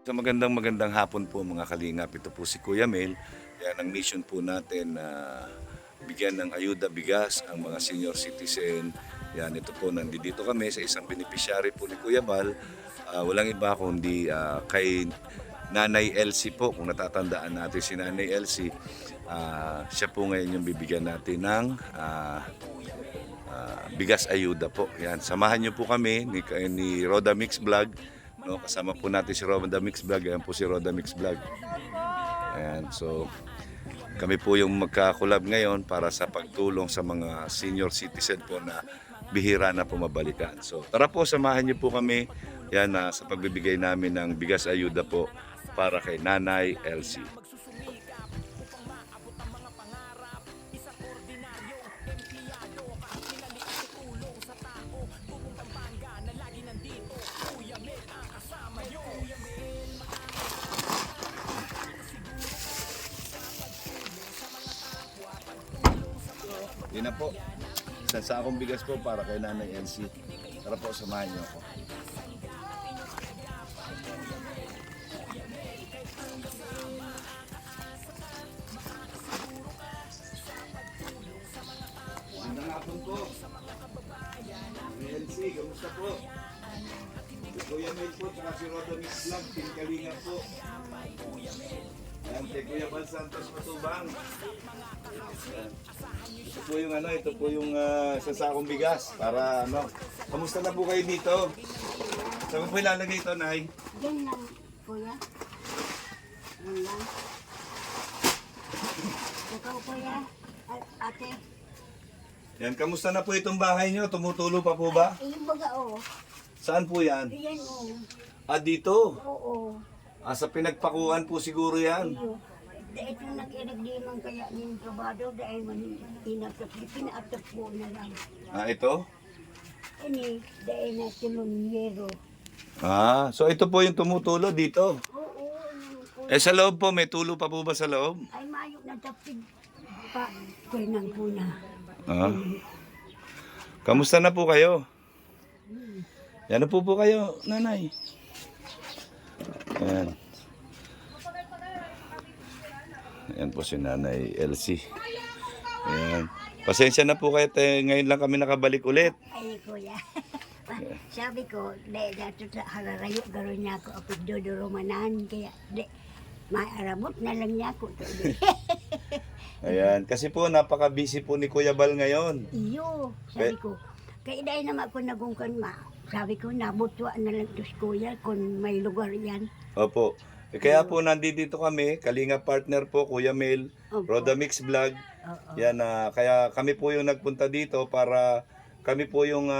Sa magandang hapon po mga kalingap. Ito po si Kuya Mel. Yan ang mission po natin na bigyan ng ayuda bigas ang mga senior citizen. Yan, ito po nandito kami sa isang beneficiary po ni Kuya Bal. Walang iba kundi kay Nanay Elsie po. Kung natatandaan natin si Nanay Elsie, siya po ngayon yung bibigyan natin ng bigas ayuda po. Yan, samahan niyo po kami ni Roda Mix Vlog. No, kasama po natin si Roda Mix Vlog. Ayan po si Roda Mix Vlog. Ayan, so kami po yung magkakulab ngayon para sa pagtulong sa mga senior citizen po na bihira na pumabalikan. So tara po, samahan niyo po kami yan sa pagbibigay namin ng bigas ayuda po para kay Nanay Elsie. Yun na po. Isang sakong bigas po para kay Nanay Elsie. Tara po, samahan niyo ako. Magandang hapon po. Nanay Elsie, kamusta po? Si Kuya Mel po, tsaka si Roda Mix Vlog, Team Kalinga po. Yan, kay Kuya Bal Santos Matubang. Yan. Ito po yung sasakong bigas para kamusta na po kayo dito? Saan po ilalagay ito, Nay? Diyan lang, kuya. Diyan lang. Ikaw, kuya. Ate. Yan, kamusta na po itong bahay nyo? Tumutulo pa po ba? Yung baga, oo. Saan po yan? Yan, oo. Dito. Oo. Sa pinagpakuan po siguro yan. Iyo. Dahil itong nag-inagdiman kaya ng trabado dahil pinaatap po na lang. Ito? Ini, dahil na tulonyero. So ito po yung tumutulo dito. Oo, kuya. Sa loob po, may tulo pa po ba sa loob? Ay, mayok na tapid pa. Kuya nang kuna. Kamusta na po kayo? Yan na po kayo, Nanay. Ayan. Ayan po si Nanay Elsie. Ayan. Pasensya na po kayo. Ngayon lang kami nakabalik ulit. Ay, kuya. Sabi ko, dahil dato sa hararayo, gano'n niya ako apig dodoromanan. Kaya, maarabot na lang niya ako. Ayan. Kasi po, napaka-busy po ni Kuya Bal ngayon. Iyo, sabi ko. Kaya dahil naman ako nagungkan sabi ko, nabutwa na lang ito si kuya kung may lugar yan. Opo. Kaya po nandito kami, Kalinga partner po, Kuya Mel, Opo. Roda Mix Vlog. Oo. Yan, kaya kami po yung nagpunta dito para kami po yung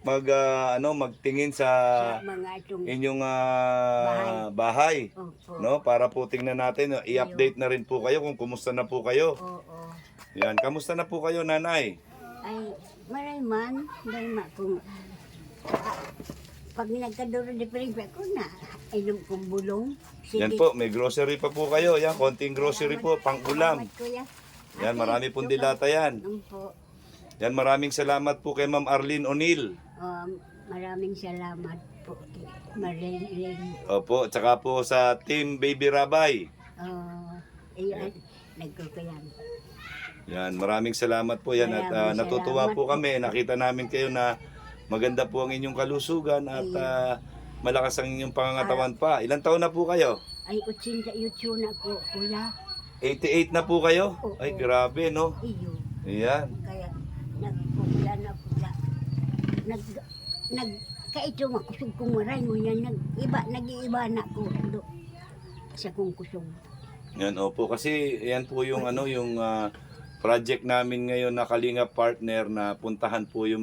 magtingin sa Sa mga itong inyong bahay. Opo. No, para po tingnan natin, i-update na rin po kayo kung kumusta na po kayo. Oo. Yan, kamusta na po kayo, Nanay? Ay, marayman, dahil kung pag nagkaduro di perinpe ko na, inom kong bulong. Yan po, may grocery pa po kayo. Yan, konting grocery po, pang-ulam. Salamat, kuya. Yan, marami pong dilata yan. Po. Yan, maraming salamat po kay Ma'am Arlene O'Neill. Maraming salamat po kay Marilyn. Opo, tsaka po sa Team Baby Rabay. Ayan, nagkukuyan. Yan, maraming salamat po yan at Maraming natutuwa salamat po kami. Nakita namin kayo na maganda po ang inyong kalusugan at malakas ang inyong pangangatawan pa. Ilang taon na po kayo? Ay, 88 na po, kuya. 88 na po kayo? Oo. Ay, grabe, no? Iyo. Ayan. Kaya, nagkukuyan na po na. Kaito makusog kong maray mo yan. Nag-iiba na ko. Sa kong kusog. Yan, opo. Kasi yan po yung yung project namin ngayon na Kalinga partner na puntahan po yung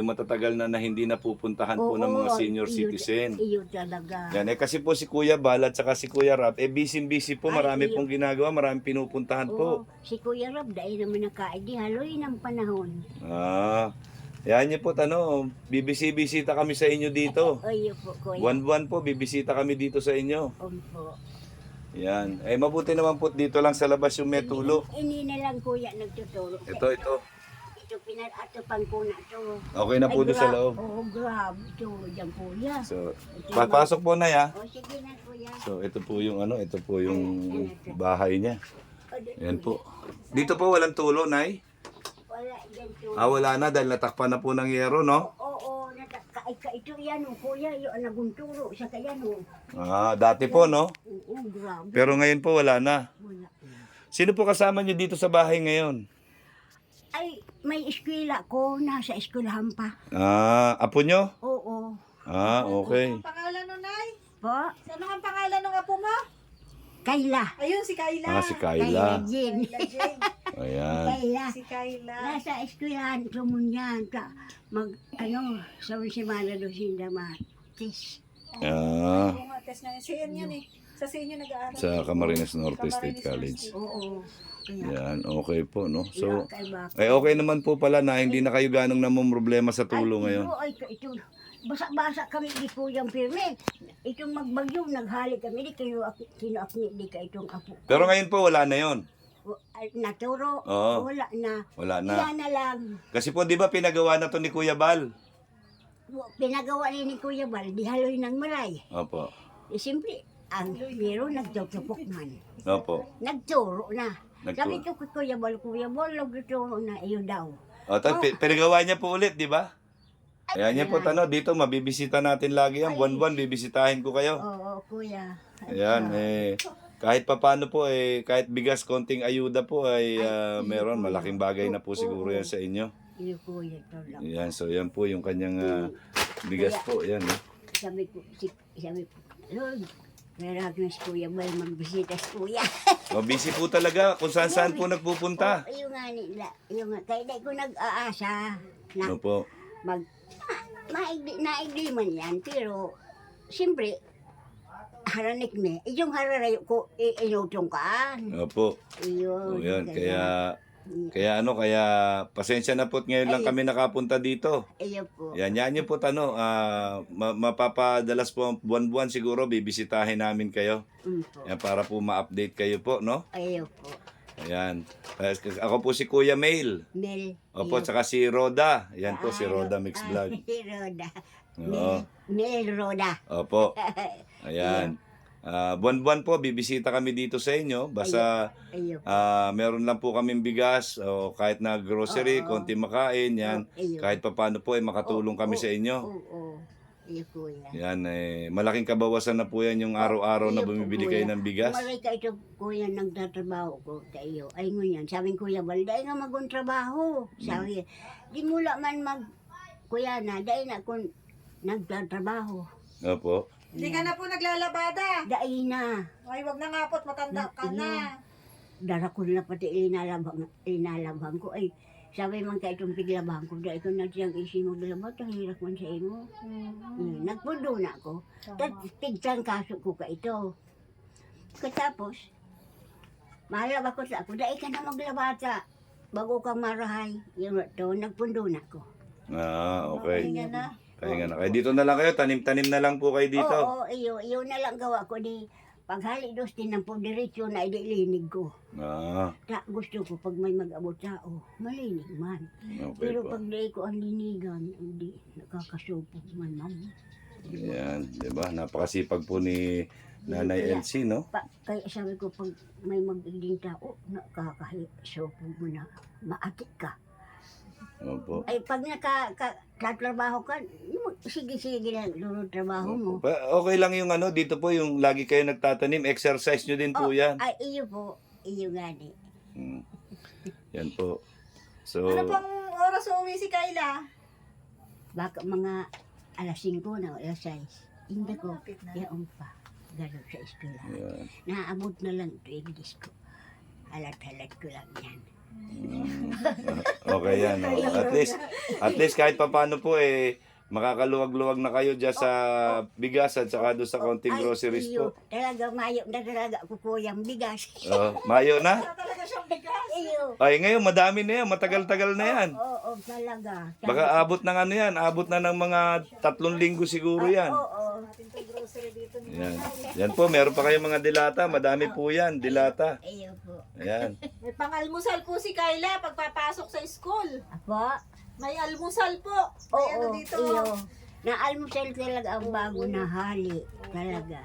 matatagal na hindi na pupuntahan po ng mga senior citizen. Iyo talaga. Yan, kasi po si Kuya Bal at saka si Kuya Rap, busy po, marami pong ginagawa, marami pinupuntahan po. Si Kuya Rob, dahil naman nakaidi, haloy ng panahon. Yan niyo po, bibisita kami sa inyo dito. Iyo po, Kuya. Buwan-buwan po, bibisita kami dito sa inyo. Opo. Yan. Mabuti naman po dito lang sa labas yung may tulo. Ini na lang, Kuya, nagtutulog. Ito. ito pinag-ato pang kuna to. Okay na po doon sa loob. Oo, grabe ito. Diyan kuya. So, papasok po na ya. O sige na kuya. So, ito po yung ano, ito po yung bahay niya. O, di- Yan po. Dito po walang tulo, Nay. Wala dyan to. Wala na dahil natakpan na po ng yero, no? Oo, ka ito yan o kuya. Yung nagunturo sa kaya no. Dati po, no? Oo, grabe. Pero ngayon po wala na. Wala. Sino po kasama niyo dito sa bahay ngayon? Ay, may eskwela ko. Nasa eskwelahan pa. Apo nyo? Oo. Okay. Ang pangalan nun, Nay? Po, Ano ang pangalan ng apo mo? Kayla. Ayun, si Kayla. Si Kayla Kayla. Jean. Kayla Jane. Ayan. Kayla. Si Kayla. Nasa eskwelahan sumunyan ka sa semana do sinda matis. Yung test na yun. Si yun eh. Sa inyo nag-aaral. Sa Camarines Norte State Camarines College. Oo. Kaya Yan, okay po, no? So, kay baka. okay naman po pala na hindi na kayo ganong namumroblema sa tulo ngayon. Ito, basa-basa kami di Kuyang Pirme. Itong magbagyo, naghali kami di kayo kinuakni di ka itong apo. Pero ngayon po, wala na yon. Naturo, Oo. wala na. Wala na. Iyan na lang. Kasi po, di ba, pinagawa na to ni Kuya Bal? Pinagawa ni Kuya Bal, di haloy ng maray. Opo. Siyempre, ang biro nagtutupok man. Opo. Nagturo na. Nagturo. Sabi ko kay Kuya Bal, nagturo na iyo daw. Pinagawa niya po ulit, di ba? Ayan niya po, dito, mabibisita natin lagi yan. Buwan-buwan, bibisitahin ko kayo. Oo, Kuya. Ayan, kahit papano po, kahit bigas, konting ayuda po, meron. Malaking bagay na po siguro yan sa inyo. Iyo Kuya, ito lang. Ayan, so yan po yung kanyang bigas po. Ayan, Sabi ko, Lord, marami si Kuya Bal magbisita si Kuya. busy po talaga kung saan-saan po nagpupunta. Yung nga nila, yung nga, kaya di ko nag-aasa na Ano po? naigdi man yan, pero siyempre, haranik me, yung hararayo ko, inutong ka. Opo. Iyon. Ayan, kaya pasensya na po ngayon lang kami nakapunta dito. Iyo po. Yan niyo po mapapadalas po buwan-buwan siguro bibisitahin namin kayo. Po. Yan para po ma-update kayo po, no? Iyo po. Ayan. Ako po si Kuya Mail. Mel. Opo, tsaka si Roda. Yan po si Roda Mix Vlog. Si Roda. Oo. Mel Roda. Opo. Ayan. Buwan-buwan po bibisita kami dito sa inyo. Basta Iyo po. meron lang po kaming bigas o kahit na grocery, konti makain, yan. Iyo. Kahit papaano po makatulong kami sa inyo. Oo. Iyo Kuya. Yan, malaking kabawasan na po yan yung araw-araw na Iyo po, bumibili Kuya. kayo ng bigas. Malay ka ito, Kuya, nagtatrabaho ko sa iyo. Ay ngunyan, sabi Kuya Bal, dahil nga trabaho. Sabi, di mula man Kuya na, dahil na kung nagtatrabaho. Opo. Hindi ka na po naglalabada. Dahil na, Ay, wag na nga po't matanda ka na. darakol na pati inalabang ko. Ay, sabi man ka itong piglabang ko, dahil ko na siyang isin mo dalabat, ang hirap man sa imo. Nagpundo na ako. Tapos, tigtang kaso ko ka ito. Katapos, mahalab ako sa ako, dahil ka na maglabata. Bago kang marahay, yung ito, nagpundo na ako. Okay. Pahinga na. Kaya nga na. Kaya dito na lang kayo, tanim-tanim na lang po kayo dito. Oo, iyo na lang gawa ko di. Paghali dos tinampo diretsyo na idilinig ko. Gusto ko pag may mag-abot tao, malinig man. Okay Pero po. pag di ko ang linigan, hindi nakakasupok man man. Yan, di ba? Napakasipag po ni Nanay Elsie, no? Kaya sabi ko pag may mag-iging tao, nakakasupok mo na maatik ka. Opo. Ay pag nakatrabaho ka, sige lang luro trabaho mo. Okay lang yung dito po, yung lagi kayo nagtatanim, exercise nyo din po yan. Ay iyo po, iyo gani. Yan po. So, Ano pang oras uuwi si Kayla? Baka mga alas 5 na, alas 6. Hindi ko, Malapit na. yaon pa. Gano'n sa eskwela. yan. Naabot na lang ito, English ko. Halat-halat ko lang yan. Okay yan. At least kahit papaano po makakaluwag-luwag na kayo dyan sa bigas at saka doon sa konting groceries iyo, po. talaga, mayo na talaga ko po yung bigas. Mayo na? Wala talaga siyang bigas. iyo. Ay, ngayon madami na yan. Matagal-tagal na yan. Oo, talaga. Baka abot ng yan. Abot na ng mga 3 linggo siguro yan. Oo. Ating grocery dito. Yan. Yan po, meron pa kayong mga dilata. Madami po yan, dilata. Iyo po. Ayan. May pang-almusal po si Kayla pagpapasok sa school. Apo, May almusal po. May ano oo, dito. iyo. Na-almusal talaga ang bago na hali. Talaga.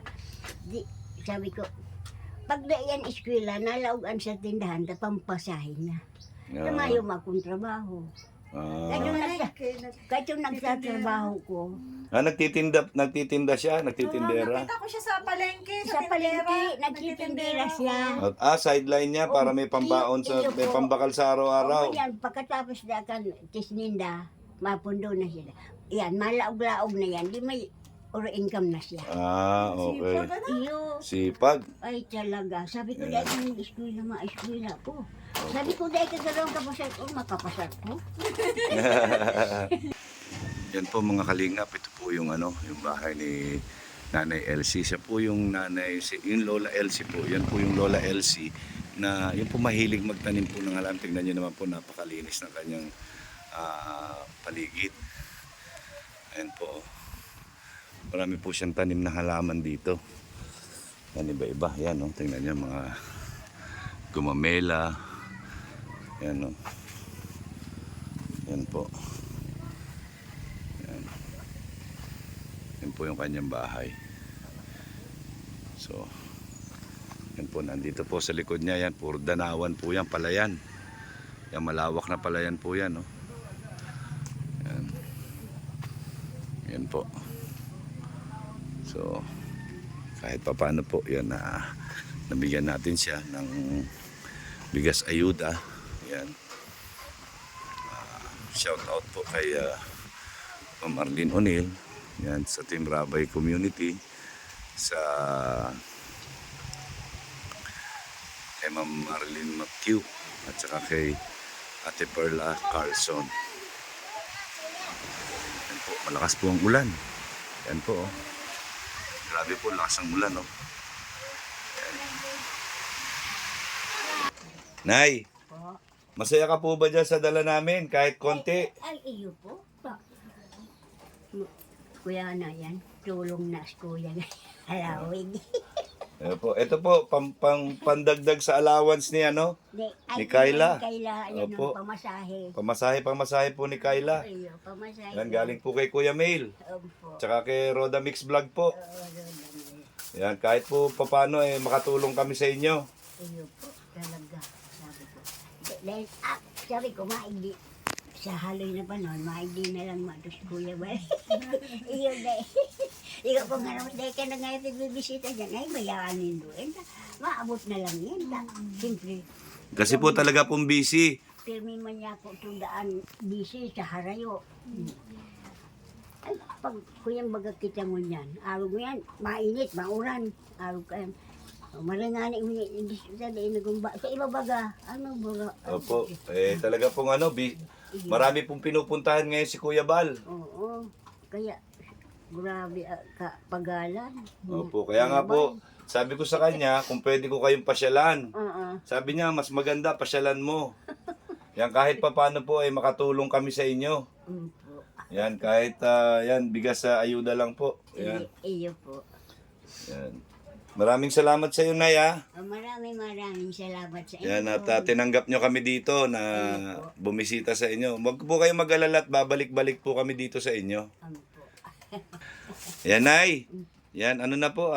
Sabi ko, pag yan eskwela, nalaugan sa tindahan, pampasahin na. Tumayo akong trabaho. Kahit yung, kahit yung nagtatrabaho ko, Nagtitinda siya, nagtitindera. Nakita ko siya sa palengke. sa palengke, nagtitindera siya. Sideline niya para may pambaon may pambakal sa Oo, araw-araw. yan, pagkatapos na kan tisninda, mapundo na sila. Yan, malaog-laog na yan, di may or income na siya. Okay. Iyo, Sipag. ay talaga. Sabi ko, dahil yung eskwela, ma-eskwela ko. Sabi ko, dahil kaganoon kapasal ko, makapasal ko. Yan po mga kalingap, ito po yung yung bahay ni Nanay Elsie. Siya po yung yung Lola Elsie po. Yan po yung Lola Elsie na yung po mahilig magtanim po ng halaman. Tingnan niyo naman po, napakalinis ng kanyang paligid. Ayan po. Marami po siyang tanim na halaman dito. Yan, iba-iba. Yan, tingnan niyo mga gumamela. Yan, yan po. Yan po yung kanyang bahay. So, yan po, nandito po sa likod niya, yan, puro danawan po yan, palayan. Yan, malawak na palayan po yan, Yan. Yan po. So, kahit pa paano po, yan, nabigyan natin siya ng bigas ayuda. Yan. Shout out po kay Ma'am Arlene O'Neill. Yan, sa Team Rabay Community, sa kay Ma'am Marilyn McHugh, at saka kay Ate Perla Carlson. Yan po, malakas po ang ulan. Yan po, grabe po, lakas ang ulan, Yan. Nay, Po. masaya ka po ba dyan sa dala namin kahit konti? Ay, iyo po. Kuya na yan, tulong na kuya. Halawig. Ito po, pandagdag sa allowance ni Ni Kayla. Kayla, yan Opo. ang pamasahe. Pamasahe po ni Kayla. Iyo, pamasahe. Yan, galing po kay Kuya Mail. Opo. Tsaka kay Roda Mix Vlog po. Oo, Rodan. Yan, kahit po papano makatulong kami sa inyo. Iyo po, talaga. Sabi ko. Dahil, sabi ko, maigi. Sa haloy na pa noon, maigi na lang matos kuya ba? Iyo, dahil. Ikaw po nga naman, dahil ka na ngayon nagbibisita dyan, ay bayanin doon. Maabot na lang yan. Siyempre, Kasi po talaga pong busy. pirmi man niya po tundaan busy sa harayo. Ay, pag kuyang baga kita mo niyan, araw mo yan, mainit, mauran, araw ka yan. Marangani mo yan, sa nagumba. Sa iba baga, baga? Opo, talaga pong marami pong pinupuntahan ngayon si Kuya Bal. Oo, kaya, grabe pagalan. Opo, kaya nga po, sabi ko sa kanya, kung pwede ko kayong pasyalan. Oo. Sabi niya, mas maganda, pasyalan mo. Yan, kahit papano po ay makatulong kami sa inyo. Po. Yan, kahit yan, bigas sa ayuda lang po. Yan. Iyo po. Yan. Maraming salamat sa iyo, Nay, Maraming salamat sa inyo. Yan, at tinanggap nyo kami dito na bumisita sa inyo. Huwag po kayong mag-alala at babalik-balik po kami dito sa inyo. Po. Yan, Nay. Yan, na po,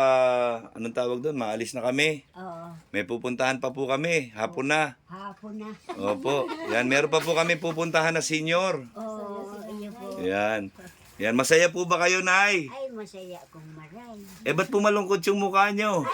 anong tawag doon? Maalis na kami. Oo. May pupuntahan pa po kami, hapon na. Hapon na. Opo. Yan, meron pa po kami pupuntahan na senior. Oo, iyo po. Yan. Yan, masaya po ba kayo, Nay? Ay, masaya akong maray. Ba't po malungkot yung mukha nyo?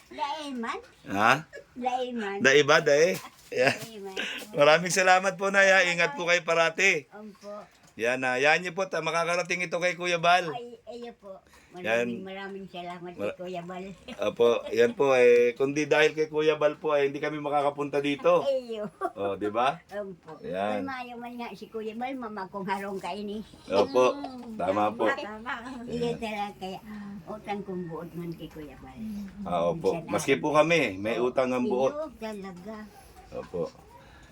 Daiman? Ha? Daiman. Daiba, dae. Yan. Daiman. Maraming salamat po, Nay. Ingat po kayo parati. Opo. Yan, yan niyo po. Makakarating ito kay Kuya Bal. Ay, iyo po. Yan. Maraming salamat kay Kuya Bal. Opo, yan po. Kundi dahil kay Kuya Bal po, hindi kami makakapunta dito. Iyo. O, di ba? Opo. Yan. Mayo man nga si Kuya Bal, mama kong harong ka ini. Opo, tama po. Iyo talaga kaya utang kong buot man kay Kuya Bal. Opo. Maski po kami, may utang ang buot. Iyo talaga. Opo.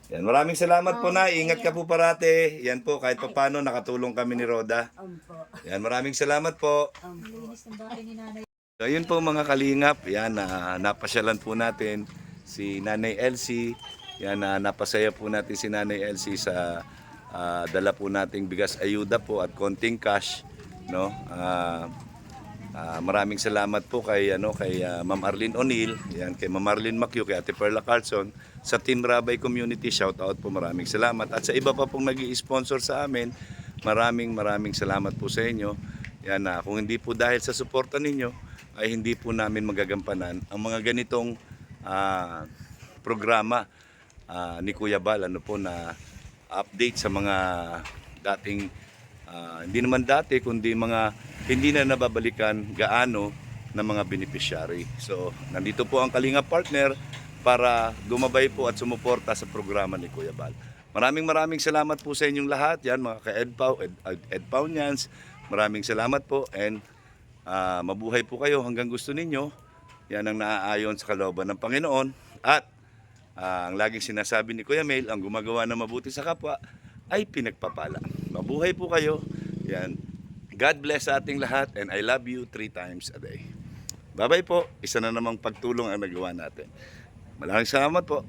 Yan, maraming salamat po, Nay. Ingat ka po parate. Yan po, kahit papano nakatulong kami ni Roda. Opo. Yan, maraming salamat po. Opo. Linis ng bahay ni nanay. So, yun po mga kalingap. Yan, napasyalan po natin si Nanay Elsie. Yan, napasaya po natin si Nanay Elsie sa dala po nating bigas ayuda po at konting cash, no? Maraming salamat po kay Ma'am Arlene O'Neill, yan, kay Ma'am Arlene Macchio, kay Ate Perla Carlson, sa Team Rabay Community, shout out po, maraming salamat. At sa iba pa pong nag-i-sponsor sa amin, maraming salamat po sa inyo. Yan, kung hindi po dahil sa suporta ninyo, ay hindi po namin magagampanan ang mga ganitong programa ni Kuya Bal, na update sa mga dating hindi naman dati, kundi mga hindi na nababalikan gaano ng mga beneficiary. So, nandito po ang Kalinga Partner para gumabay po at sumuporta sa programa ni Kuya Bal. Maraming salamat po sa inyong lahat. Yan, mga ka-EdPaunians. Maraming salamat po and mabuhay po kayo hanggang gusto ninyo. Yan ang naaayon sa kalooban ng Panginoon. At ang laging sinasabi ni Kuya Mel, ang gumagawa ng mabuti sa kapwa ay pinagpapala. Mabuhay po kayo. Yan. God bless sa ating lahat and I love you 3 times a day. Bye-bye po. Isa na namang pagtulong ang nagawa natin. Maraming salamat po.